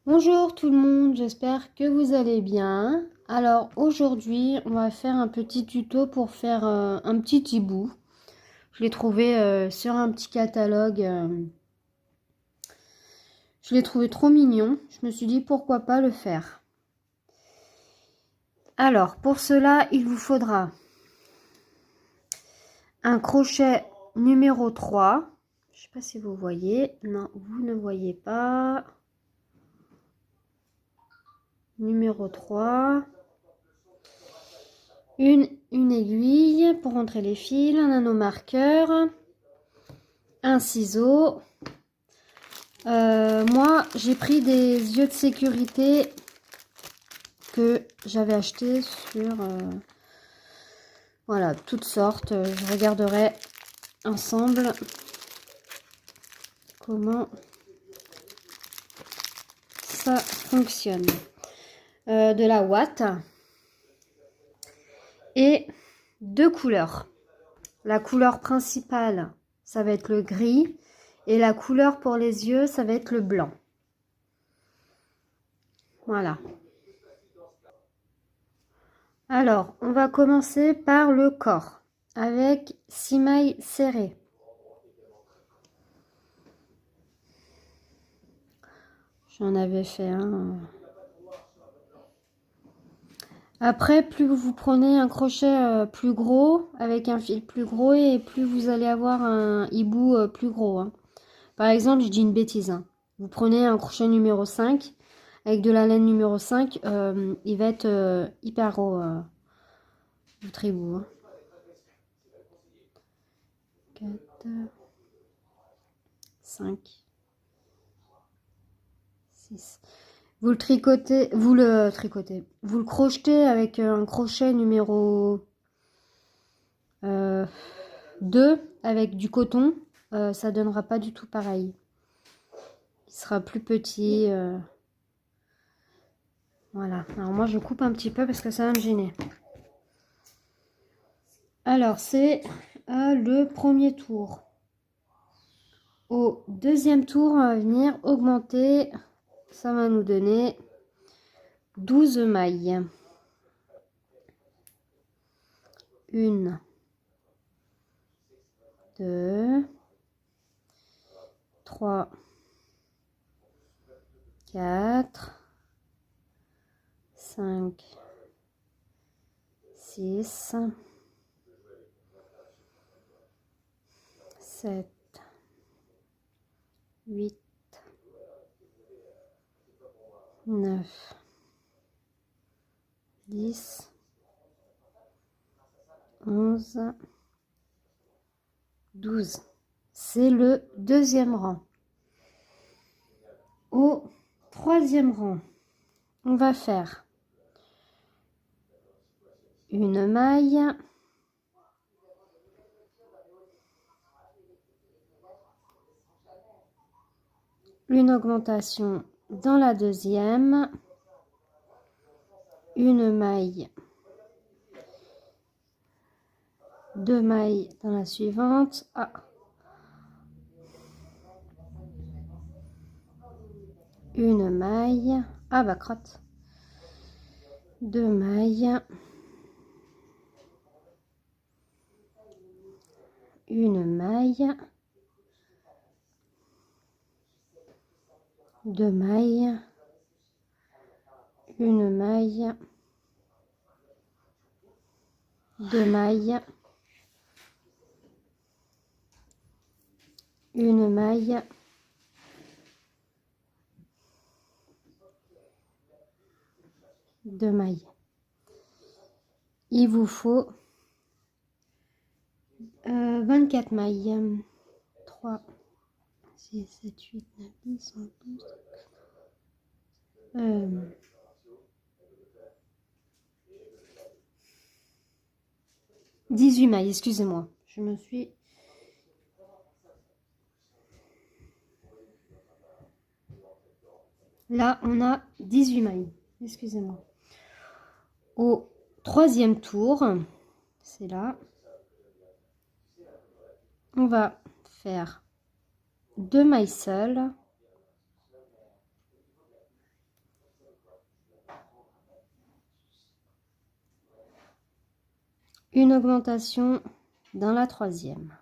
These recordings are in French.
Bonjour tout le monde, j'espère que vous allez bien. Alors aujourd'hui, on va faire un petit tuto pour faire un petit hibou. Je l'ai trouvé sur un petit catalogue. Je l'ai trouvé trop mignon. Je me suis dit pourquoi pas le faire. Alors pour cela, il vous faudra un crochet numéro 3. Je ne sais pas si vous voyez. Non, vous ne voyez pas. Numéro 3. Une aiguille pour rentrer les fils, un anneau marqueur, un ciseau. Moi, j'ai pris des yeux de sécurité que j'avais acheté sur voilà, toutes sortes. Je regarderai ensemble comment ça fonctionne. De la ouate et deux couleurs. La couleur principale, ça va être le gris, et la couleur pour les yeux, ça va être le blanc. Voilà. Alors, on va commencer par le corps avec 6 mailles serrées. J'en avais fait un. Après, plus vous prenez un crochet plus gros, avec un fil plus gros, et plus vous allez avoir un hibou plus gros. Hein. Par exemple, je dis une bêtise. Hein. Vous prenez un crochet numéro 5, avec de la laine numéro 5, il va être hyper gros, votre hibou. Hein. 4, 5, 6. Vous le tricotez, vous le crochetez avec un crochet numéro 2 avec du coton. Ça donnera pas du tout pareil. Il sera plus petit. Voilà. Alors moi je coupe un petit peu parce que ça va me gêner. Alors c'est le premier tour. Au deuxième tour, on va venir augmenter. Ça va nous donner 12 mailles. 1, 2, 3, 4, 5, 6, 7, 8, 9, 10, 11, 12. C'est le deuxième rang. Au troisième rang, on va faire une maille, une augmentation dans la deuxième, une maille, deux mailles dans la suivante. Ah. Une maille, ah bah crotte, deux mailles, une maille, deux mailles, une maille, deux mailles, une maille, deux mailles. Il vous faut 24 mailles. 3, 6, 7, 8, 9, 10, 11, 12. 18 mailles, excusez-moi. Je me suis... Là, on a 18 mailles. Excusez-moi. Au troisième tour, c'est là, on va faire deux mailles seules, une augmentation dans la troisième,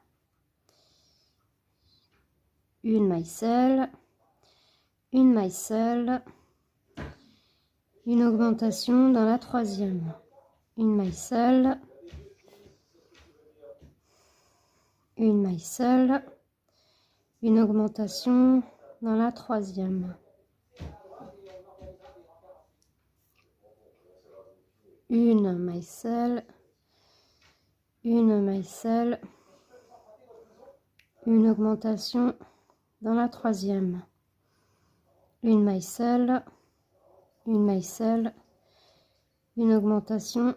une maille seule, une maille seule, une augmentation dans la troisième, une maille seule, une maille seule, une augmentation dans la troisième, une maille seule, une maille seule, une augmentation dans la troisième, une maille seule, une maille seule, une augmentation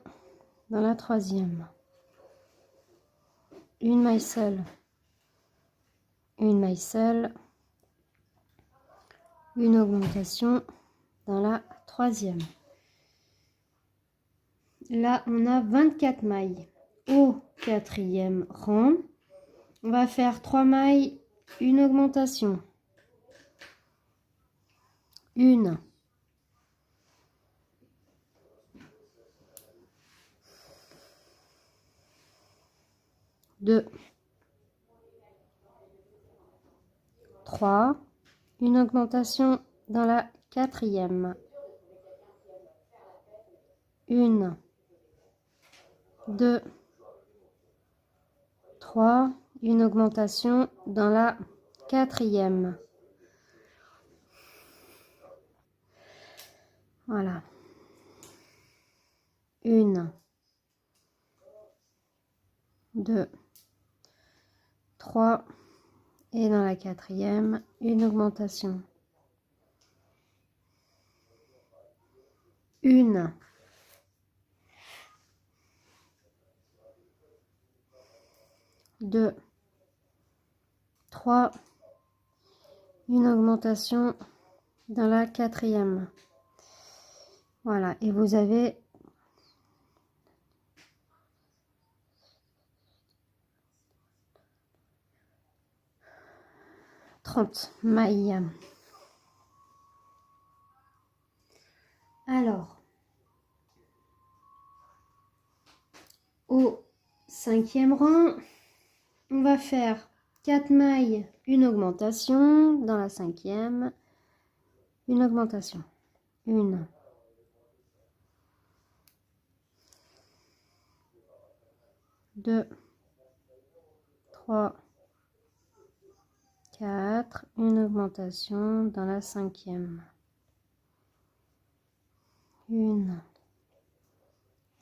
dans la troisième, une maille seule, une maille seule, une augmentation dans la troisième. Là, on a 24 mailles. Au quatrième rang, on va faire 3 mailles, une augmentation. Une. Deux. 3. Une augmentation dans la quatrième. Une. 2. 3. Une augmentation dans la quatrième. Voilà. Une. 2. 3. Et dans la quatrième, une augmentation. Une. 2. 3. Une augmentation dans la quatrième. Voilà, et vous avez 30 mailles. Alors, au cinquième rang, on va faire 4 mailles, une augmentation dans la cinquième, une augmentation, une, 2, 3, 4, une augmentation dans la cinquième, une,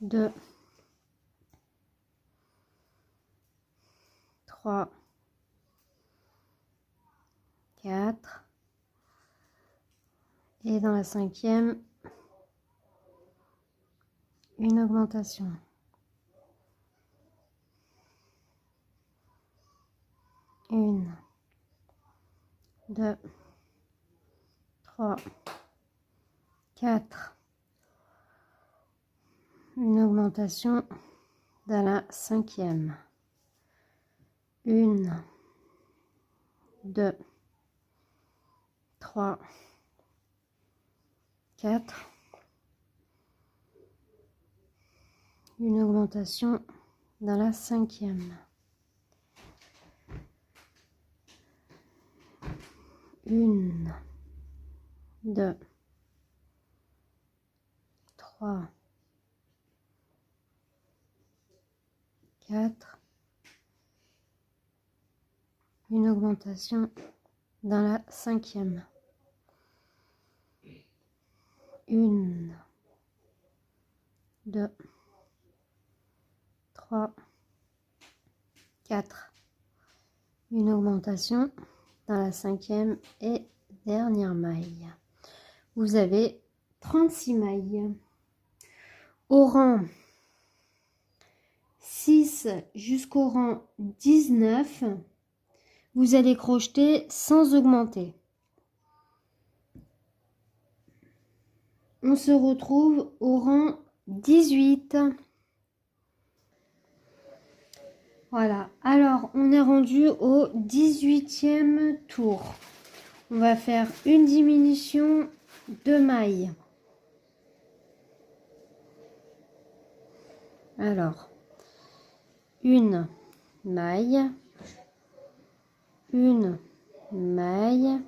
2, 3, 4, et dans la cinquième, une augmentation. Une, 2, 3, 4. Une augmentation dans la cinquième. Une, 2, 3, 4. Une augmentation dans la cinquième. Une, 2, 3, 4. Une augmentation dans la cinquième. Une, 2, 3, 4. Une augmentation dans la cinquième et dernière maille. Vous avez 36 mailles. Au rang 6 jusqu'au rang 19, vous allez crocheter sans augmenter. On se retrouve au rang 18. Voilà, alors on est rendu au 18e tour. On va faire une diminution de mailles. Alors, une maille, une maille,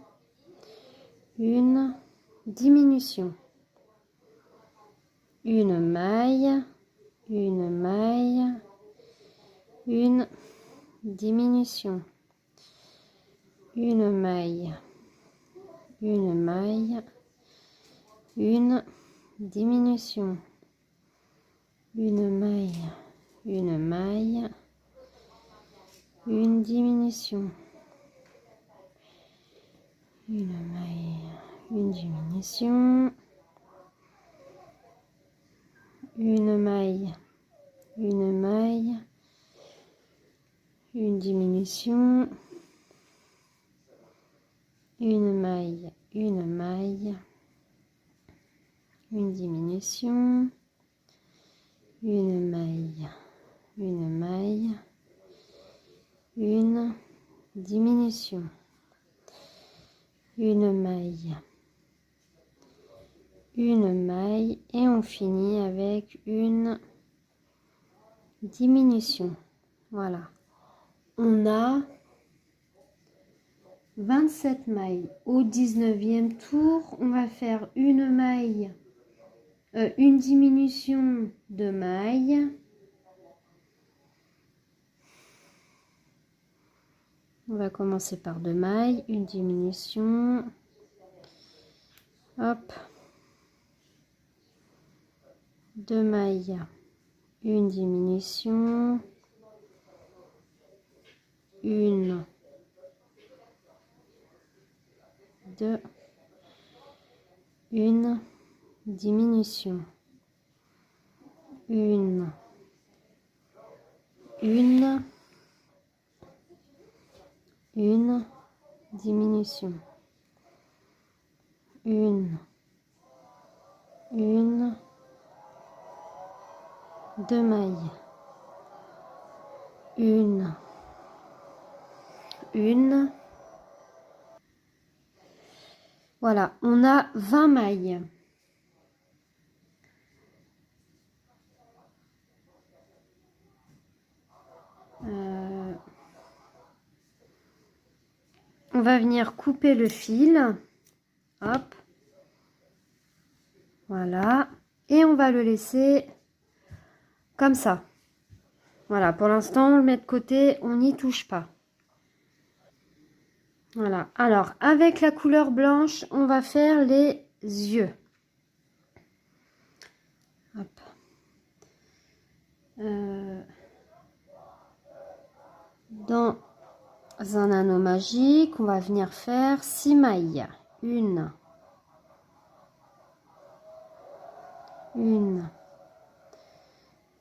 une diminution, une maille, une maille, une diminution, une maille, une maille, une diminution, une maille, une maille, une diminution, une maille, une diminution, une maille, une maille, une diminution, une maille, une maille, une diminution, une maille, une maille, une diminution, une maille, une maille, et on finit avec une diminution. Voilà, on a 27 mailles. Au 19e tour, on va faire une maille, une diminution de maille. On va commencer par 2 mailles, une diminution, hop, 2 mailles, une diminution, une, 2, une diminution, une diminution, une, 2 mailles, une, voilà, on a 20 mailles. On va venir couper le fil, hop, voilà, et on va le laisser comme ça. Voilà, pour l'instant, on le met de côté, on n'y touche pas. Voilà, alors avec la couleur blanche, on va faire les yeux. Hop. Dans un anneau magique, on va venir faire 6 mailles. Une,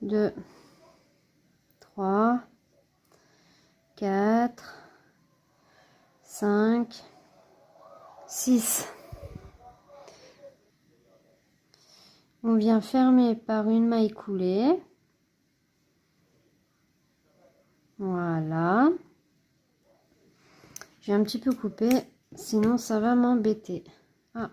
2, 3, 4, 5, 6. On vient fermer par une maille coulée. Voilà. J'ai un petit peu coupé, sinon ça va m'embêter. Ah.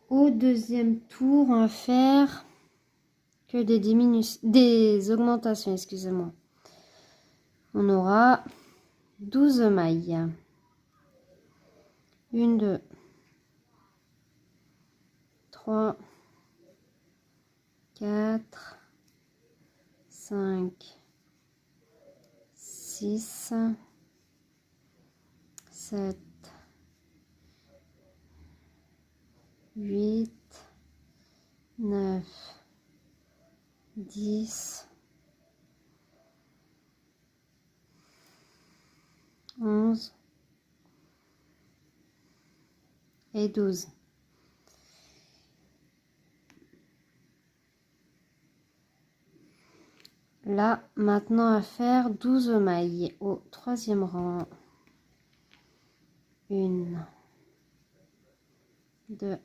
Au deuxième tour, on va faire que des augmentations, excusez-moi. On aura 12 mailles. 1, 2, 3, 4, 5, 6, 7, 8, 9, 10, 11 et 12. Là, maintenant à faire 12 mailles au troisième rang. 1, 2,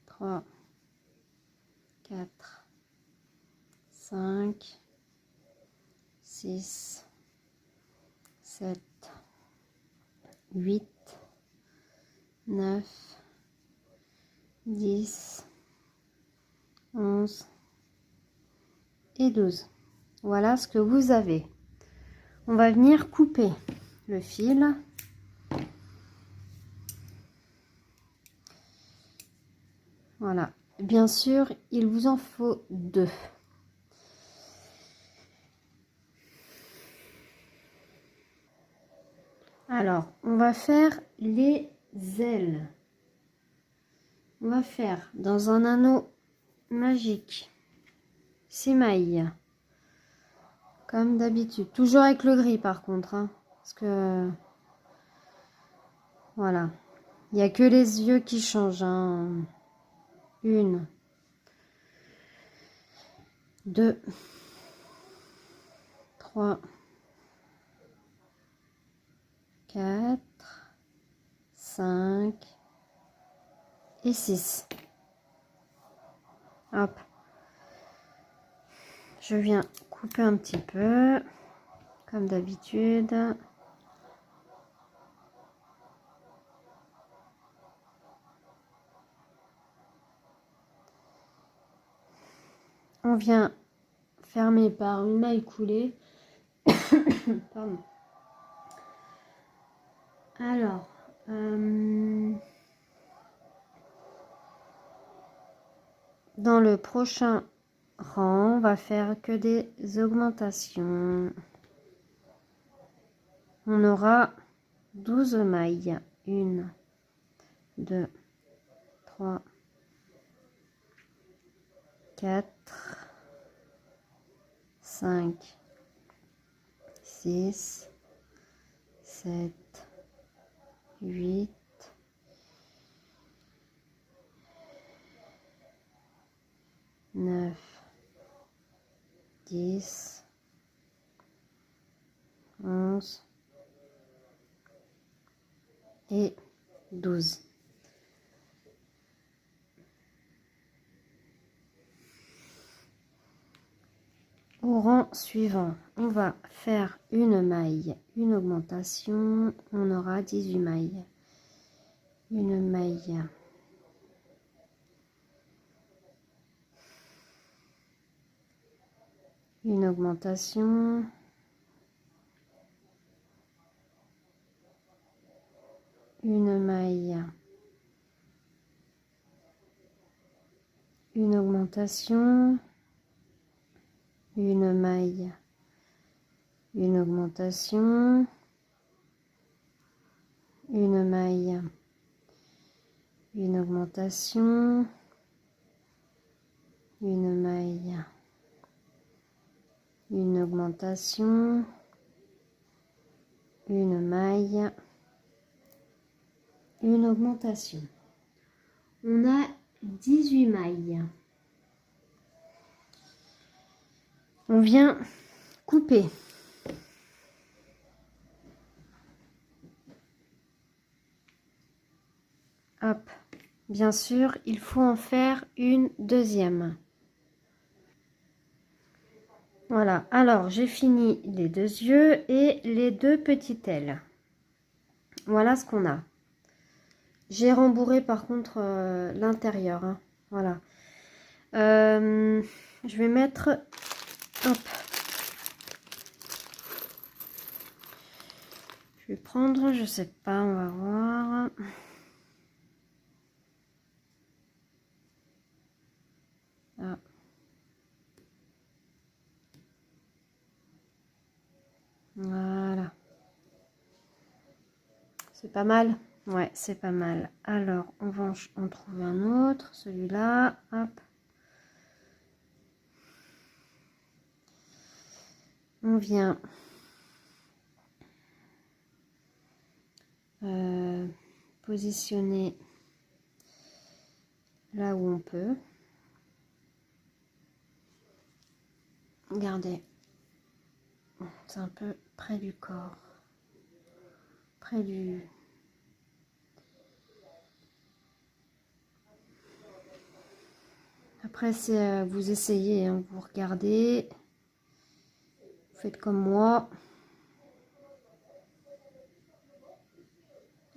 3, 4, 5, 6, 7, 8, 9, 10, 11 et 12. Voilà ce que vous avez. On va venir couper le fil. Voilà. Bien sûr, il vous en faut 2. Alors, on va faire les ailes. On va faire dans un anneau magique 6 mailles. Comme d'habitude. Toujours avec le gris par contre. Hein, parce que... Voilà. Il n'y a que les yeux qui changent. Hein. 1, 2, 3, 4, 5 et 6. Hop. Je viens couper un petit peu, comme d'habitude. On vient fermer par une maille coulée. Pardon. Alors, dans le prochain rang, on va faire que des augmentations. On aura 12 mailles. 1, 2, 3, 4, 5, 6, 7, 8, 9, 10, 11 et 12. Au rang suivant, on va faire une maille, une augmentation, on aura 18 mailles. Une maille. Une augmentation. Une maille. Une augmentation. Une maille, une augmentation, une maille, une augmentation, une maille, une augmentation, une maille, une augmentation. On a 18 mailles. On vient couper. Hop. Bien sûr, il faut en faire une deuxième. Voilà. Alors, j'ai fini les 2 yeux et les 2 petites ailes. Voilà ce qu'on a. J'ai rembourré par contre l'intérieur. Hein. Voilà. Je vais mettre... Hop. Je vais prendre, je sais pas, on va voir. Ah. Voilà. C'est pas mal? Ouais, c'est pas mal. Alors, on va en trouver un autre. Celui-là, hop. On vient positionner là où on peut. Regardez. C'est un peu près du corps. Près du... Après, c'est vous essayez, hein, vous regardez. Vous faites comme moi.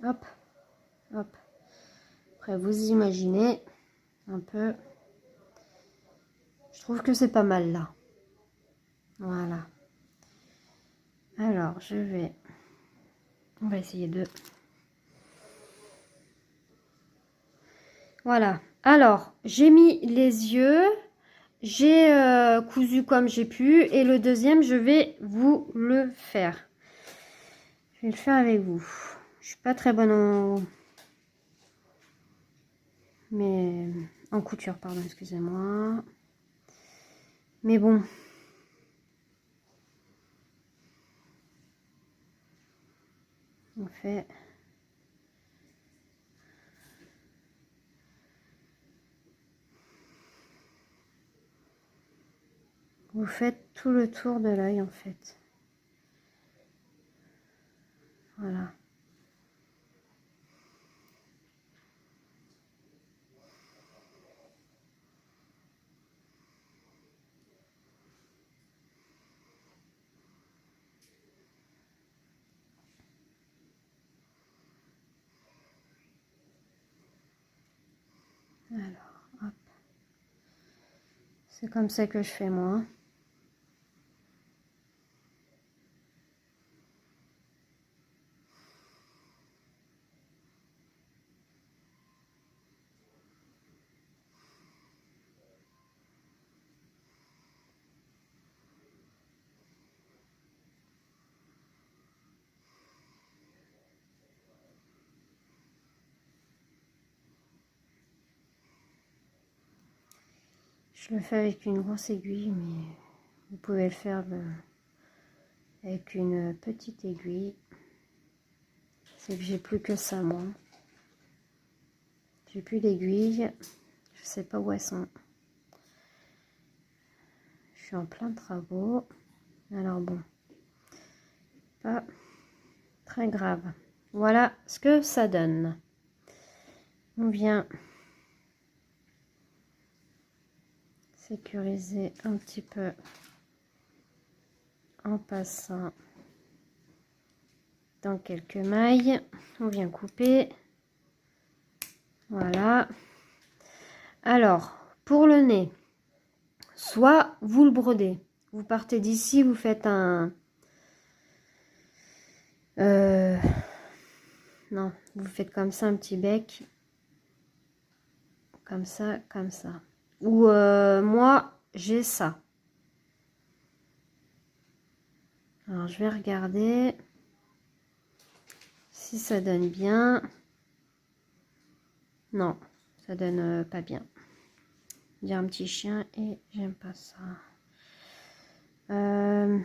Hop, hop. Après, vous imaginez un peu. trouve que c'est pas mal là. Voilà. Alors, on va essayer de... Voilà. Alors, j'ai mis les yeux. J'ai cousu comme j'ai pu. Et le deuxième, je vais vous le faire. Je vais le faire avec vous. Je suis pas très bonne en couture, pardon, excusez-moi. Mais bon. On fait... Vous faites tout le tour de l'œil en fait. Voilà. Alors, hop. C'est comme ça que je fais moi. Je le fais avec une grosse aiguille, mais vous pouvez le faire avec une petite aiguille. C'est que j'ai plus que ça moi. J'ai plus d'aiguilles. Je sais pas où elles sont. Je suis en plein travaux. Alors bon, pas très grave. Voilà ce que ça donne. On vient sécuriser un petit peu en passant dans quelques mailles. On vient couper. Voilà. Alors, pour le nez, soit vous le brodez. Vous partez d'ici, vous faites un... non, vous faites comme ça un petit bec. Comme ça, comme ça. Ou moi, j'ai ça. Alors, je vais regarder si ça donne bien. Non, ça donne pas bien. Il y a un petit chien et j'aime pas ça. Je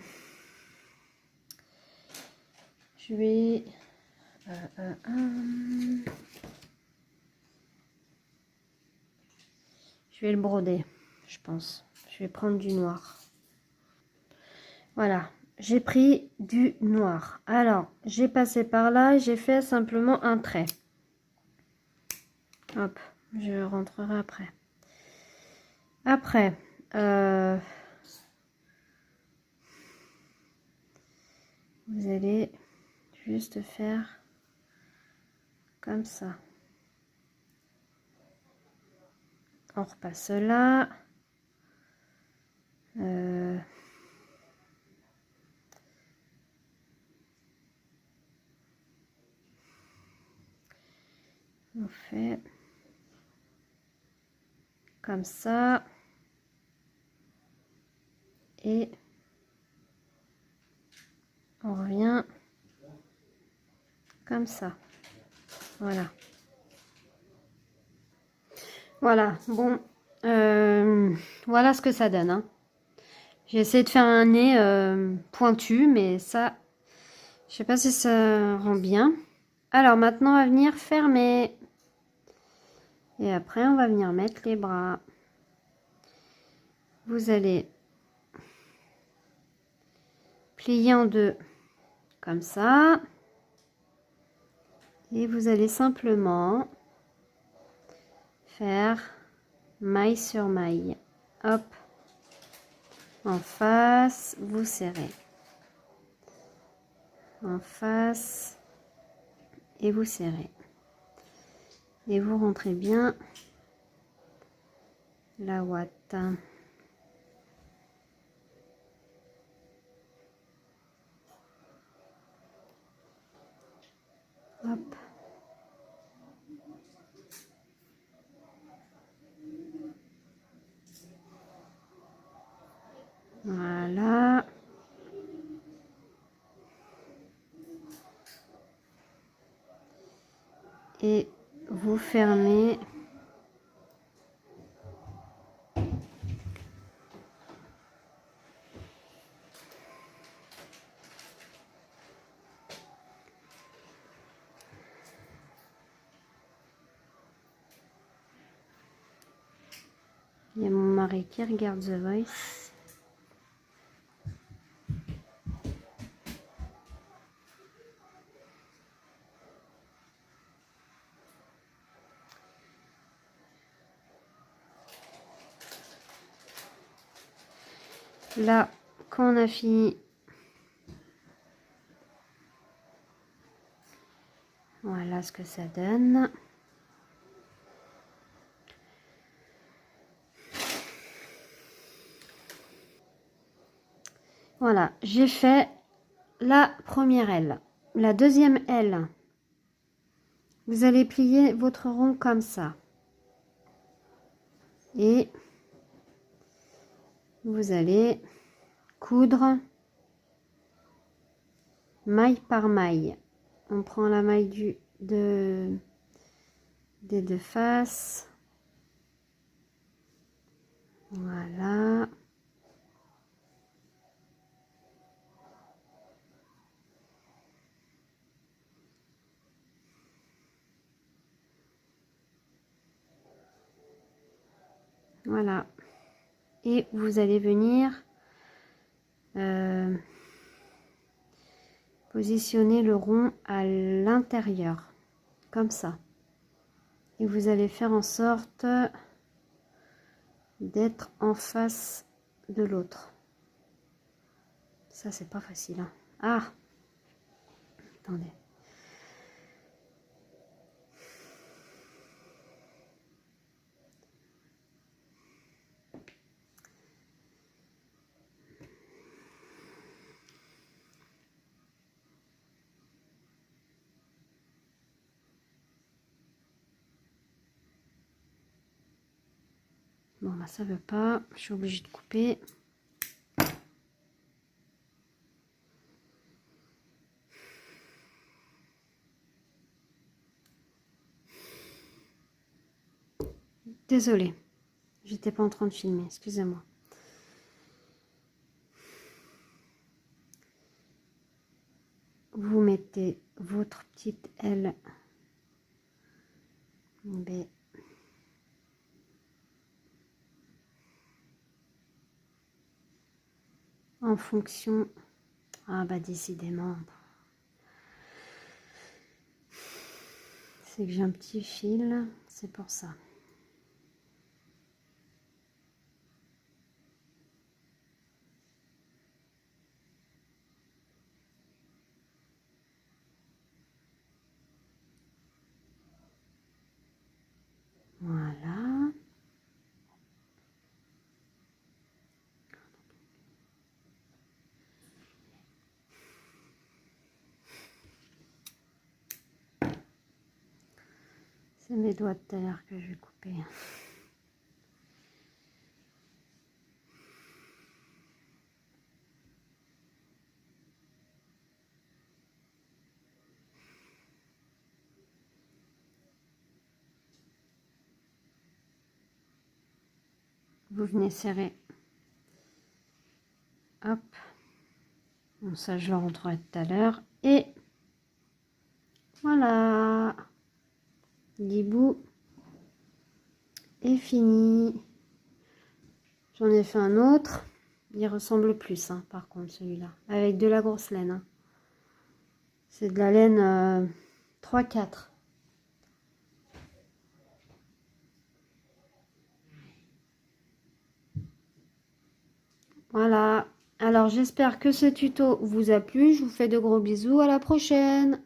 vais... je vais le broder, je pense. Je vais prendre du noir. Voilà, j'ai pris du noir. Alors, j'ai passé par là et j'ai fait simplement un trait. Hop, je rentrerai après. Après, vous allez juste faire comme ça. On repasse là. On fait comme ça. Et on revient comme ça. Voilà. Voilà, bon. Voilà ce que ça donne. Hein. J'ai essayé de faire un nez pointu, mais ça, je sais pas si ça rend bien. Alors maintenant, on va venir fermer. Et après, on va venir mettre les bras. Vous allez plier en deux, comme ça. Et vous allez simplement faire maille sur maille. Hop. En face, vous serrez. En face. Et vous serrez. Et vous rentrez bien la ouate. et vous fermez. Il y a mon mari qui regarde The Voice. Là, quand on a fini, voilà ce que ça donne. Voilà, j'ai fait la première aile. La deuxième aile, vous allez plier votre rond comme ça. Et vous allez coudre maille par maille. On prend la maille des deux faces. Voilà. Voilà. Et vous allez venir positionner le rond à l'intérieur, comme ça. Et vous allez faire en sorte d'être en face de l'autre. Ça, c'est pas facile, hein. Ah, attendez. Bon, bah, ça veut pas. Je suis obligée de couper. Désolée. J'étais pas en train de filmer. Excusez-moi. Vous mettez votre petite aile B en fonction. Ah bah décidément. C'est que j'ai un petit fil, c'est pour ça. Voilà. C'est mes doigts de tout à l'heure que je vais couper. Vous venez serrer. Hop. Bon, ça, je le rentrerai tout à l'heure. Et voilà. L'hibou est fini. J'en ai fait un autre. Il ressemble plus, hein, par contre, celui-là. Avec de la grosse laine. Hein. C'est de la laine 3-4. Voilà. Alors, j'espère que ce tuto vous a plu. Je vous fais de gros bisous. À la prochaine.